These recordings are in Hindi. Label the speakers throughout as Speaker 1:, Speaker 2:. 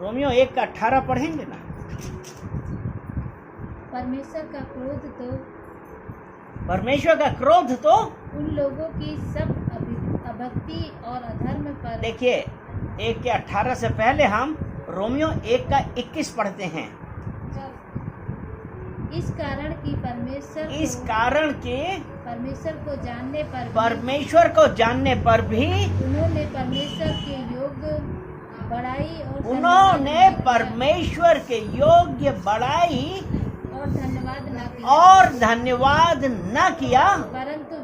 Speaker 1: रोमियो 1:18 पढ़ेंगे ना।
Speaker 2: परमेश्वर का क्रोध तो उन लोगों की सब अभक्ति और अधर्म पर।
Speaker 1: देखिए 1:18 से पहले हम रोमियो 1:21 पढ़ते हैं।
Speaker 2: इस कारण कि परमेश्वर को जानने पर भी उन्होंने परमेश्वर के योग्य बड़ाई और धन्यवाद न किया, परंतु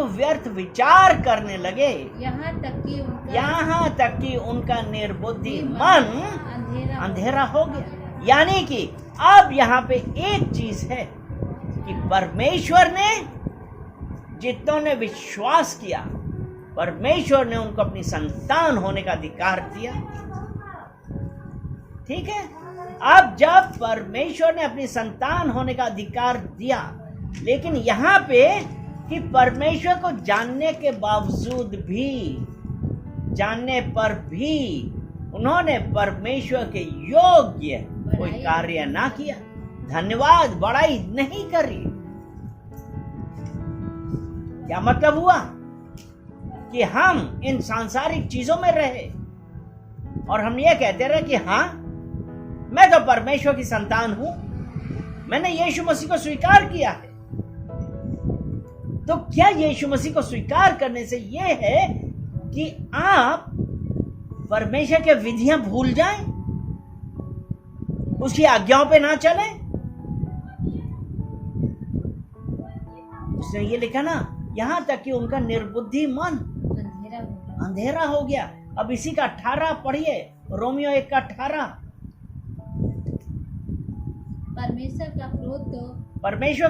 Speaker 2: व्यर्थ विचार करने लगे, यहाँ तक कि उनका निर्बुद्धि मन अंधेरा हो गया। यानी कि अब यहाँ पे एक चीज है कि परमेश्वर ने, जितनों ने विश्वास किया, परमेश्वर ने उनको अपनी संतान होने का अधिकार दिया। ठीक है, अब जब परमेश्वर ने अपनी संतान होने का अधिकार दिया, लेकिन यहाँ पे कि परमेश्वर को जानने पर भी उन्होंने परमेश्वर के योग्य कोई कार्य ना किया, धन्यवाद बड़ाई नहीं करी। क्या मतलब हुआ कि हम इन सांसारिक चीजों में रहे और हम ये कहते रहे कि हाँ, मैं तो परमेश्वर की संतान हूं, मैंने यीशु मसीह को स्वीकार किया है। तो क्या यीशु मसीह को स्वीकार करने से यह है कि आप परमेश्वर के विधियां भूल जाएं, उसकी आज्ञाओं पे ना चलें? उसने ये लिखा ना, यहां तक कि उनका निर्बुद्धि मन अंधेरा हो गया। अब इसी का 18 पढ़िए, रोमियो 1:18। परमेश्वर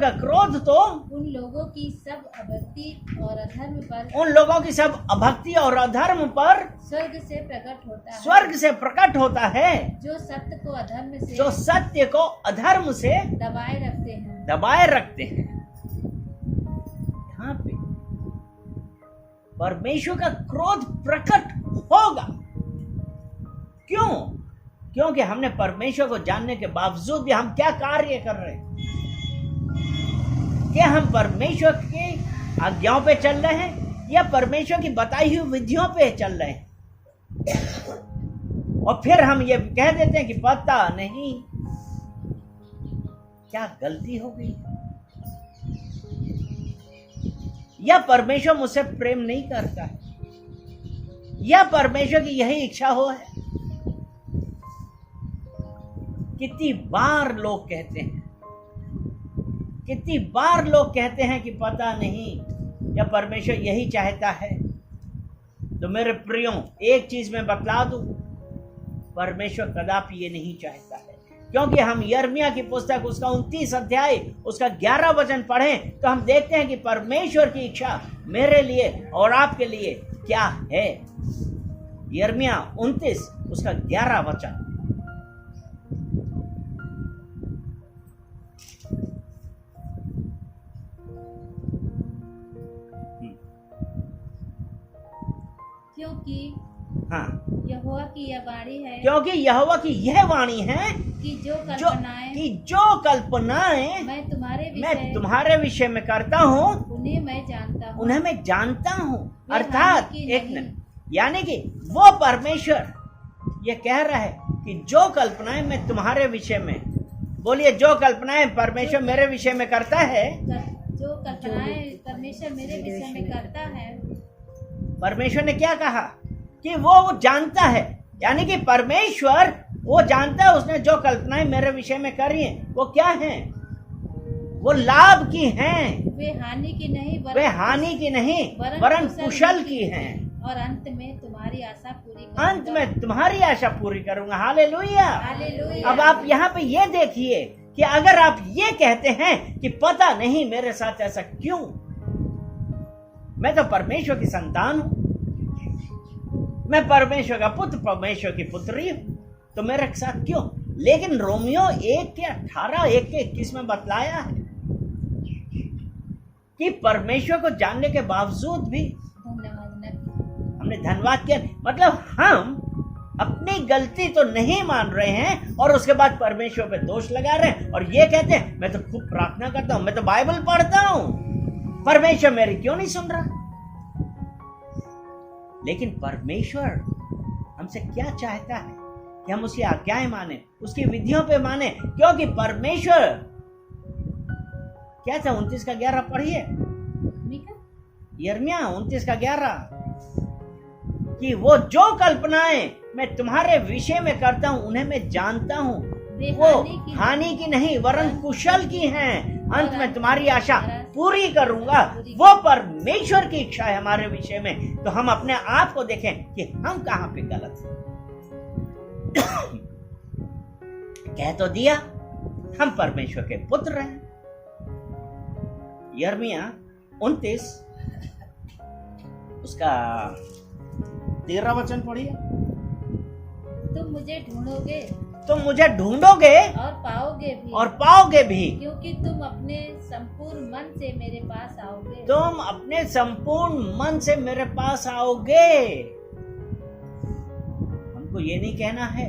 Speaker 2: का क्रोध तो उन लोगों की सब अभक्ति और अधर्म पर स्वर्ग से प्रकट होता है, जो सत्य को अधर्म से दबाए रखते हैं। यहाँ पे परमेश्वर का क्रोध प्रकट होगा। क्यों? क्योंकि हमने परमेश्वर को जानने के बावजूद भी हम क्या कार्य कर रहे हैं? क्या हम परमेश्वर की आज्ञाओं पे चल रहे हैं या परमेश्वर की बताई हुई विधियों पे चल रहे हैं? और फिर हम ये कह देते हैं कि पता नहीं क्या गलती हो गई, या परमेश्वर मुझसे प्रेम नहीं करता है, या परमेश्वर की यही इच्छा हो है। कितनी बार लोग कहते हैं कि पता नहीं, या परमेश्वर यही चाहता है। तो मेरे प्रियो, एक चीज मैं बतला दूं, परमेश्वर कदापि ये नहीं चाहता है। क्योंकि हम यिर्मयाह की पुस्तक उसका 29 अध्याय उसका 11 वचन पढ़ें तो हम देखते हैं कि परमेश्वर की इच्छा मेरे लिए और आपके लिए क्या है। यिर्मयाह 29 उसका 11 वचन। क्योंकि यहोवा की यह वाणी है कि जो कल्पनाएं मैं तुम्हारे विषय में करता हूँ उन्हें मैं जानता हूँ। अर्थात यानी कि वो परमेश्वर ये कह रहा है कि जो कल्पनाएं मैं तुम्हारे विषय में, बोलिए, जो कल्पनाएं परमेश्वर मेरे विषय में करता है, परमेश्वर ने क्या कहा कि वो जानता है। यानी कि परमेश्वर वो जानता है उसने जो कल्पनाएं मेरे विषय में करी हैं वो क्या हैं, वो लाभ की हैं, वे हानि की नहीं वरन कुशल की हैं, और अंत में तुम्हारी आशा पूरी करूंगा। हालेलुया। अब आप यहाँ पे ये देखिए कि अगर आप ये कहते हैं कि पता नहीं मेरे साथ ऐसा क्यों, मैं तो परमेश्वर की संतान हूं, मैं परमेश्वर का पुत्र, परमेश्वर की पुत्री हूं, तो मेरे साथ क्यों? लेकिन रोमियो 1:18 1:21 में बतलाया है कि परमेश्वर को जानने के बावजूद भी हमने धन्यवाद किया। मतलब हम
Speaker 1: अपनी गलती तो नहीं मान रहे हैं और उसके बाद परमेश्वर पे दोष लगा रहे हैं और ये कहते हैं मैं तो खूब प्रार्थना करता हूं, मैं तो बाइबल पढ़ता हूं, परमेश्वर मेरी क्यों नहीं सुन रहा। लेकिन परमेश्वर हमसे क्या चाहता है कि हम उसकी आज्ञाएं माने, उसकी विधियों पे माने, क्योंकि परमेश्वर क्या था 29:11 पढ़िए, यिर्मयाह 29:11 कि वो जो कल्पनाएं मैं तुम्हारे विषय में करता हूं उन्हें मैं जानता हूं, वो हानि की नहीं वरन कुशल की हैं, अंत में तुम्हारी आशा पूरी करूंगा। वो परमेश्वर की इच्छा है हमारे विषय में। तो हम अपने आप को देखें कि हम कहां पे गलत हैं। कह तो दिया हम परमेश्वर के पुत्र हैं। यिर्मयाह 29 उसका 13 वचन पढ़िए।
Speaker 2: तुम मुझे
Speaker 1: ढूंढोगे और पाओगे भी
Speaker 2: क्योंकि तुम अपने संपूर्ण मन से मेरे पास आओगे।
Speaker 1: तुम अपने संपूर्ण मन से मेरे पास आओगे। हमको ये नहीं कहना है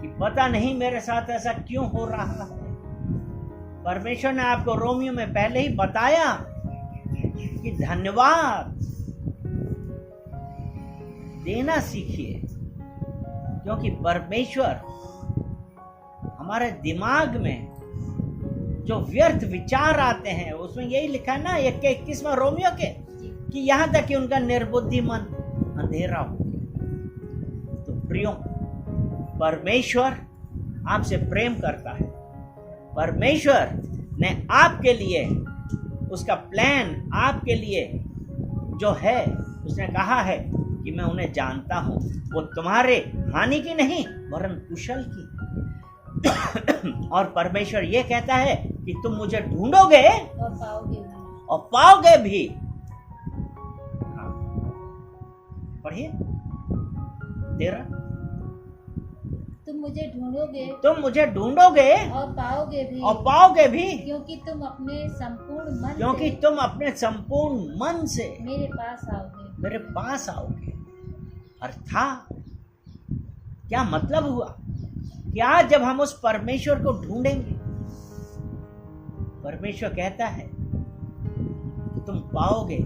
Speaker 1: कि पता नहीं मेरे साथ ऐसा क्यों हो रहा है। परमेश्वर ने आपको रोमियो में पहले ही बताया कि धन्यवाद देना सीखिए, क्योंकि परमेश्वर हमारे दिमाग में जो व्यर्थ विचार आते हैं, उसमें यही लिखा है ना 21वां रोमियो के, कि यहां तक कि उनका निर्बुद्धि मन अंधेरा हो गया। तो प्रियो, परमेश्वर आपसे प्रेम करता है। परमेश्वर ने आपके लिए उसका प्लान आपके लिए जो है, उसने कहा है कि मैं उन्हें जानता हूं, वो तुम्हारे हानि की नहीं वरन कुशल की। और परमेश्वर ये कहता है कि तुम मुझे ढूंढोगे और पाओगे भी। पढ़िए 13।
Speaker 2: तुम
Speaker 1: मुझे ढूंढोगे
Speaker 2: और
Speaker 1: पाओगे भी
Speaker 2: क्योंकि तुम अपने संपूर्ण मन से मेरे पास आओगे।
Speaker 1: अर्थात क्या मतलब हुआ कि आज जब हम उस परमेश्वर को ढूंढेंगे, परमेश्वर कहता है कि तुम पाओगे,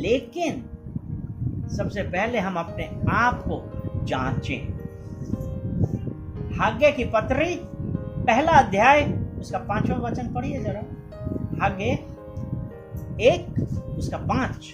Speaker 1: लेकिन सबसे पहले हम अपने आप को जांचें। हागे की पत्री 1 अध्याय उसका 5वां वचन पढ़िए जरा। हागे 1 उसका 5।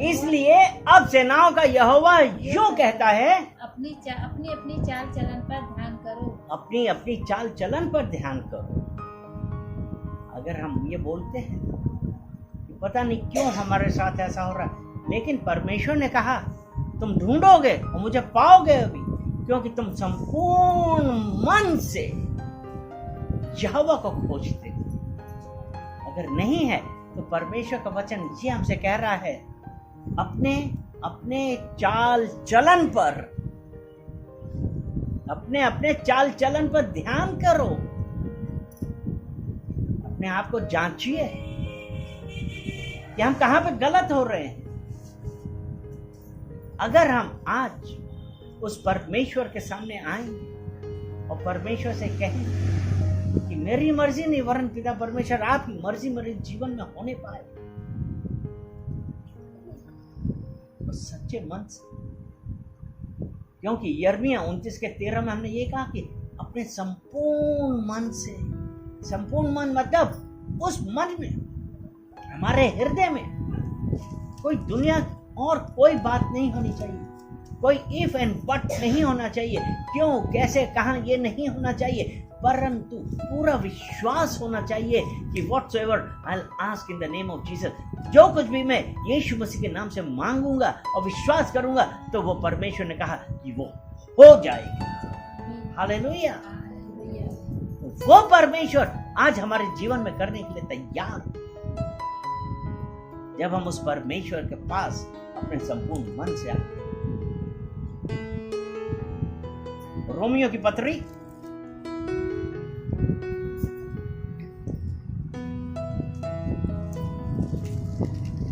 Speaker 1: इसलिए अब सेनाओं का यहोवा यूं कहता है,
Speaker 2: अपनी चाल चलन पर ध्यान करो।
Speaker 1: अपनी चाल चलन पर ध्यान करो। अगर हम ये बोलते हैं कि पता नहीं क्यों हमारे साथ ऐसा हो रहा है, लेकिन परमेश्वर ने कहा तुम ढूंढोगे और मुझे पाओगे अभी, क्योंकि तुम संपूर्ण मन से यहोवा को खोजते हो। अगर नहीं है तो परमेश्वर का वचन ये हमसे कह रहा है, अपने चाल चलन पर, अपने चाल चलन पर ध्यान करो। अपने आप को जांचिए कि हम कहां पे गलत हो रहे हैं। अगर हम आज उस परमेश्वर के सामने आएंगे और परमेश्वर से कहें कि मेरी मर्जी नहीं वरन पिता परमेश्वर आपकी मर्जी मेरे जीवन में होने पाए, तो सच्चे मन से, क्योंकि यिर्मयाह 29:13 में हमने ये कहा कि अपने संपूर्ण मन से, संपूर्ण मन मतलब उस मन में, हमारे हृदय में कोई दुनिया और कोई बात नहीं होनी चाहिए, कोई इफ एंड बट नहीं होना चाहिए, क्यों कैसे कहां ये नहीं होना चाहिए, परंतु पूरा विश्वास होना चाहिए कि whatsoever I'll ask in the name of Jesus, जो कुछ भी मैं यीशु मसीह के नाम से मांगूंगा और विश्वास करूंगा तो वो परमेश्वर ने कहा कि वो हो जाएगा। हालेलुया। वो परमेश्वर आज हमारे जीवन में करने के लिए तैयार। जब हम उस परमेश्वर के पास अपने संपूर्ण मन से आते हैं। रोमियो की पत्री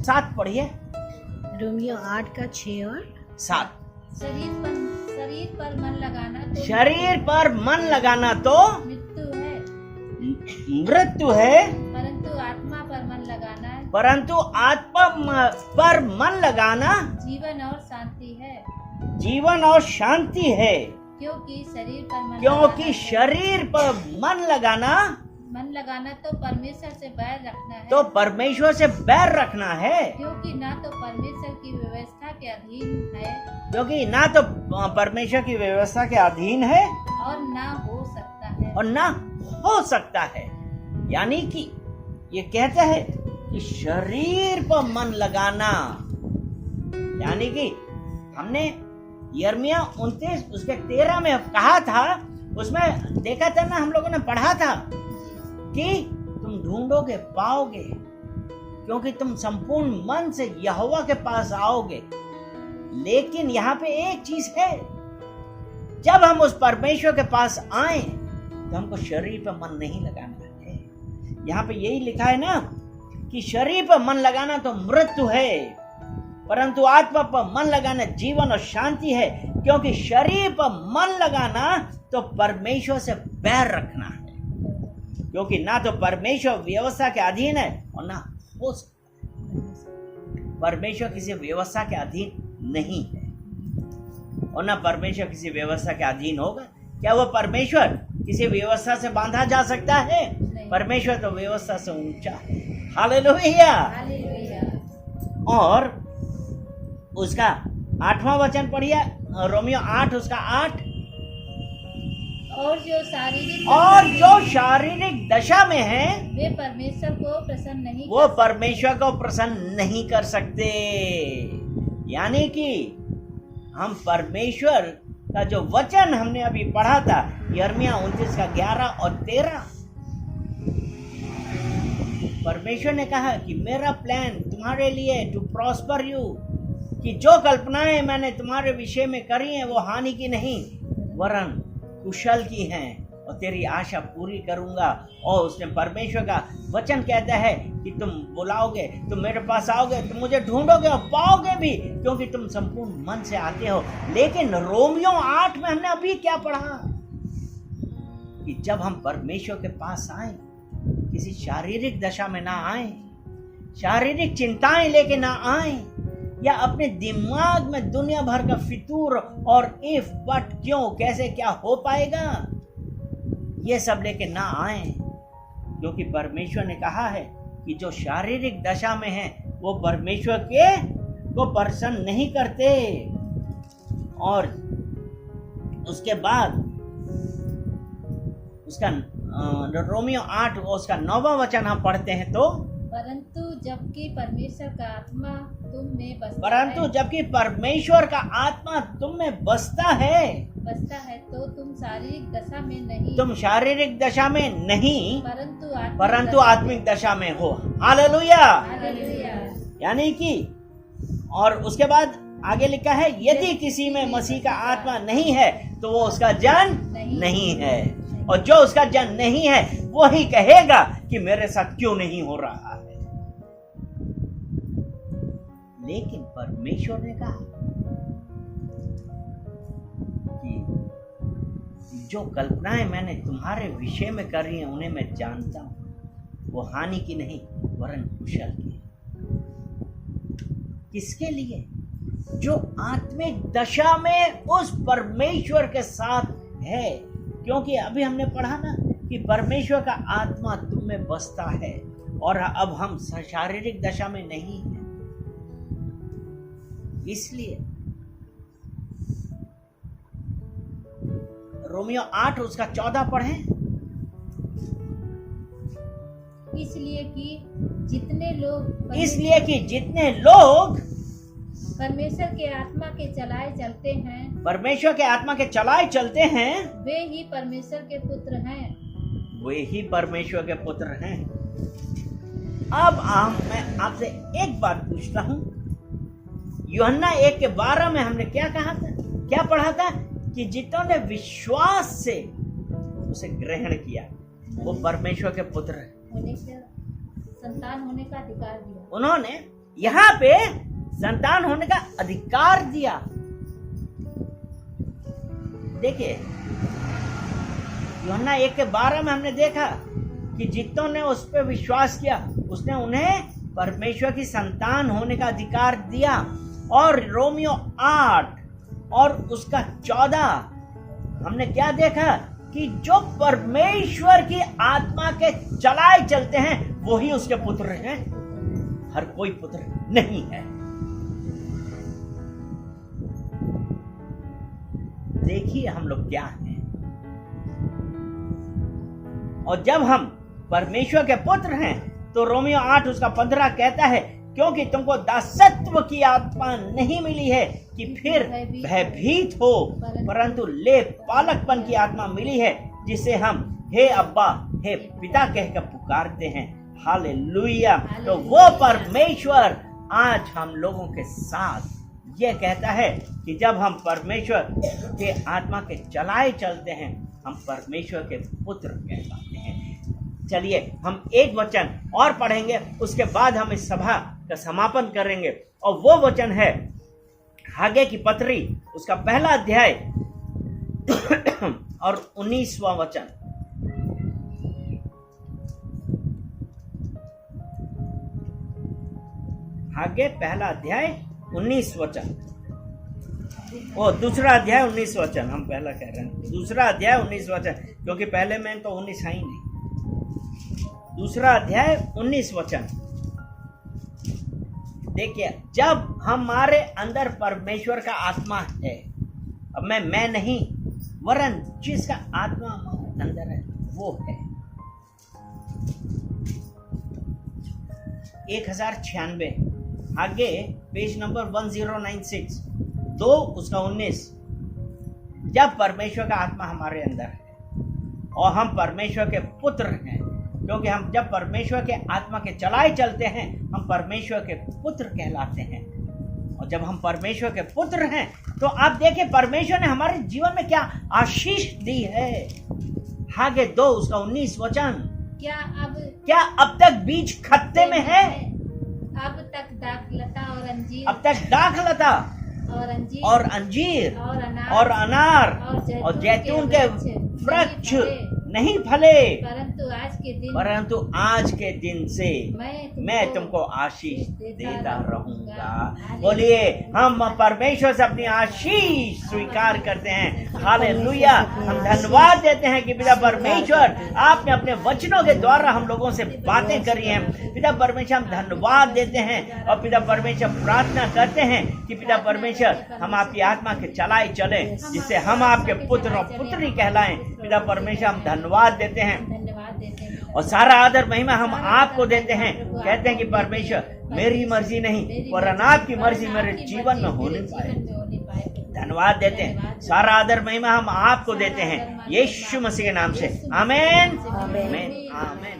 Speaker 1: 7 पढ़िए।
Speaker 2: रोमियो 8 का 6 और
Speaker 1: 7।
Speaker 2: शरीर पर मन लगाना तो
Speaker 1: मृत्यु है,
Speaker 2: परंतु आत्मा पर मन लगाना
Speaker 1: जीवन और शांति है।
Speaker 2: क्योंकि
Speaker 1: शरीर पर मन लगाना
Speaker 2: तो परमेश्वर से बैर रखना है। क्योंकि ना तो परमेश्वर की व्यवस्था के अधीन है और ना हो सकता है। यानी कि ये कहता है कि शरीर पर मन लगाना, यानी कि हमने यिर्मयाह 29 उसके 13 में कहा था, उसमें देखा था ना, हम लोगों ने पढ़ा था कि तुम ढूंढोगे पाओगे, क्योंकि तुम संपूर्ण मन से यहोवा के पास आओगे। लेकिन यहाँ पे एक चीज है, जब हम उस परमेश्वर के पास आए तो हमको शरीर पर मन नहीं लगाना है। यहाँ पे यही लिखा है ना कि शरीर पर मन लगाना तो मृत्यु है, परंतु आत्मा पर मन लगाना जीवन और शांति है। क्योंकि शरीर पर मन लगाना तो परमेश्वर से बैर रखना है, क्योंकि ना तो परमेश्वर व्यवस्था के अधीन है और ना हो सकता। परमेश्वर किसी व्यवस्था के अधीन नहीं है और ना परमेश्वर किसी व्यवस्था के अधीन होगा। क्या वो परमेश्वर किसी व्यवस्था से बांधा जा सकता है? परमेश्वर तो व्यवस्था से ऊंचा है। हालेलुया। और उसका 8वां वचन पढ़िए, रोमियो 8 उसका 8। और जो
Speaker 1: शारीरिक दशा में है
Speaker 2: वे परमेश्वर को प्रसन्न नहीं
Speaker 1: कर सकते। यानी कि हम परमेश्वर का जो वचन हमने अभी पढ़ा था, यिर्मयाह 29 का 11 और 13, परमेश्वर ने कहा कि मेरा प्लान तुम्हारे लिए टू प्रॉस्पर यू, कि जो कल्पनाएं मैंने तुम्हारे विषय में करी हैं वो हानि की नहीं वरन कुशल की हैं, और तेरी आशा पूरी करूंगा। और उसने परमेश्वर का वचन कहता है कि तुम बुलाओगे, तुम मेरे पास आओगे, तुम मुझे ढूंढोगे और पाओगे भी, क्योंकि तुम संपूर्ण मन से आते हो। लेकिन रोमियो 8 में हमने अभी क्या पढ़ा कि जब हम परमेश्वर के पास आए, किसी शारीरिक दशा में ना आए, शारीरिक चिंताएं लेके ना आए, या अपने दिमाग में दुनिया भर का फितूर और इफ बट क्यों कैसे क्या हो पाएगा ये सब लेके ना आए। क्योंकि परमेश्वर ने कहा है कि जो शारीरिक दशा में है वो परमेश्वर को प्रसन्न नहीं करते। और उसके बाद उसका रोमियो 8 उसका 9वां वचन हम पढ़ते हैं तो,
Speaker 2: परंतु जबकि परमेश्वर का आत्मा तुम में बसता है तो तुम शारीरिक दशा में नहीं परंतु आत्मिक दशा में हो। हालेलुया।
Speaker 1: यानी कि और उसके बाद आगे लिखा है, यदि किसी में मसीह का आत्मा नहीं है तो वो उसका जन नहीं है, और जो उसका जन नहीं है वो ही कहेगा कि मेरे साथ क्यों नहीं हो रहा है। लेकिन परमेश्वर ने कहा कि जो कल्पनाएं मैंने तुम्हारे विषय में करी हैं उन्हें मैं जानता हूं, वो हानि की नहीं वरन कुशल की। किसके लिए? जो आत्मिक दशा में उस परमेश्वर के साथ है। क्योंकि अभी हमने पढ़ा ना कि परमेश्वर का आत्मा तुम में बसता है, और अब हम शारीरिक दशा में नहीं है। इसलिए रोमियो 8 उसका 14 पढ़ें।
Speaker 2: इसलिए कि जितने लोग
Speaker 1: परमेश्वर
Speaker 2: के आत्मा के चलाए चलते हैं
Speaker 1: परमेश्वर के आत्मा के चलाए चलते हैं,
Speaker 2: वे ही परमेश्वर के पुत्र हैं।
Speaker 1: वे ही परमेश्वर के पुत्र हैं। अब मैं आपसे एक बात पूछता हूं, यूहन्ना 1:12 में हमने क्या कहा था, क्या पढ़ा था कि जितनों ने विश्वास से उसे ग्रहण किया वो परमेश्वर के पुत्र हैं,
Speaker 2: संतान होने का अधिकार दिया।
Speaker 1: उन्होंने यहाँ पे संतान होने का अधिकार दिया। देखिए यूहन्ना 1:12 में हमने देखा कि जितनों ने उस पर विश्वास किया उसने उन्हें परमेश्वर की संतान होने का अधिकार दिया। और रोमियो 8 और उसका 14 हमने क्या देखा कि जो परमेश्वर की आत्मा के चलाए चलते हैं वो ही उसके पुत्र हैं, हर कोई पुत्र नहीं है। देखिए हम लोग क्या हैं, और जब हम परमेश्वर के पुत्र हैं तो रोमियो 8 उसका 15 कहता है, क्योंकि तुमको दासत्व की आत्मा नहीं मिली है कि फिर भयभीत हो, परंतु ले पालकपन की आत्मा मिली है, जिसे हम हे अब्बा हे पिता कहकर पुकारते हैं। हालेलुया। तो वो परमेश्वर आज हम लोगों के साथ ये कहता है कि जब हम परमेश्वर के आत्मा के चलाए चलते हैं हम परमेश्वर के पुत्र कहलाते हैं। चलिए हम एक वचन और पढ़ेंगे, उसके बाद हम इस सभा का समापन करेंगे, और वो वचन है हागे की पत्री उसका 1 अध्याय और 19वां वचन। हागे 1 अध्याय 19 वचन, वो 2 अध्याय 19 वचन, हम पहला कह रहे हैं 2 अध्याय 19 वचन, क्योंकि पहले में तो 19 है ही नहीं। 2 अध्याय 19 वचन देखिए, जब हमारे अंदर परमेश्वर का आत्मा है, अब मैं नहीं वरन जिसका आत्मा हमारे अंदर है वो है। 1096 आगे पेज नंबर 1096 2 उसका 19। जब परमेश्वर का आत्मा हमारे अंदर है और हम परमेश्वर के पुत्र हैं, क्योंकि हम जब परमेश्वर के आत्मा के चलाए चलते हैं हम परमेश्वर के पुत्र कहलाते हैं। और जब हम परमेश्वर के पुत्र हैं तो आप देखिए परमेश्वर ने हमारे जीवन में क्या आशीष दी है। हागे 2 उसका 19 वचन, क्या अब तक बीज खत्ते में है?
Speaker 2: अब तक दाखलता और अंजीर,
Speaker 1: अब तक दाखलता और अंजीर और अनार और जैतून के वृक्ष नहीं फले, परंतु आज के दिन से मैं तुमको आशीष देता रहूंगा। बोलिए हम परमेश्वर से अपनी आशीष स्वीकार करते हैं। हालेलुया। हम धन्यवाद देते हैं कि पिता परमेश्वर आपने अपने वचनों के द्वारा हम लोगों से बातें करी हैं। पिता परमेश्वर हम धन्यवाद देते हैं और पिता परमेश्वर प्रार्थना करते हैं कि पिता परमेश्वर हम आपकी आत्मा के चलाए चले, जिससे हम आपके पुत्र और पुत्री कहलाएं। पिता परमेश्वर हम धन्यवाद देते हैं और सारा आदर महिमा हम आपको देते हैं। कहते हैं कि परमेश्वर मेरी मर्जी नहीं वरन आपकी मर्जी मेरे जीवन में होने पाए। धन्यवाद देते हैं, सारा आदर महिमा हम आपको देते हैं यीशु मसीह के नाम से। आमीन आमीन आमीन।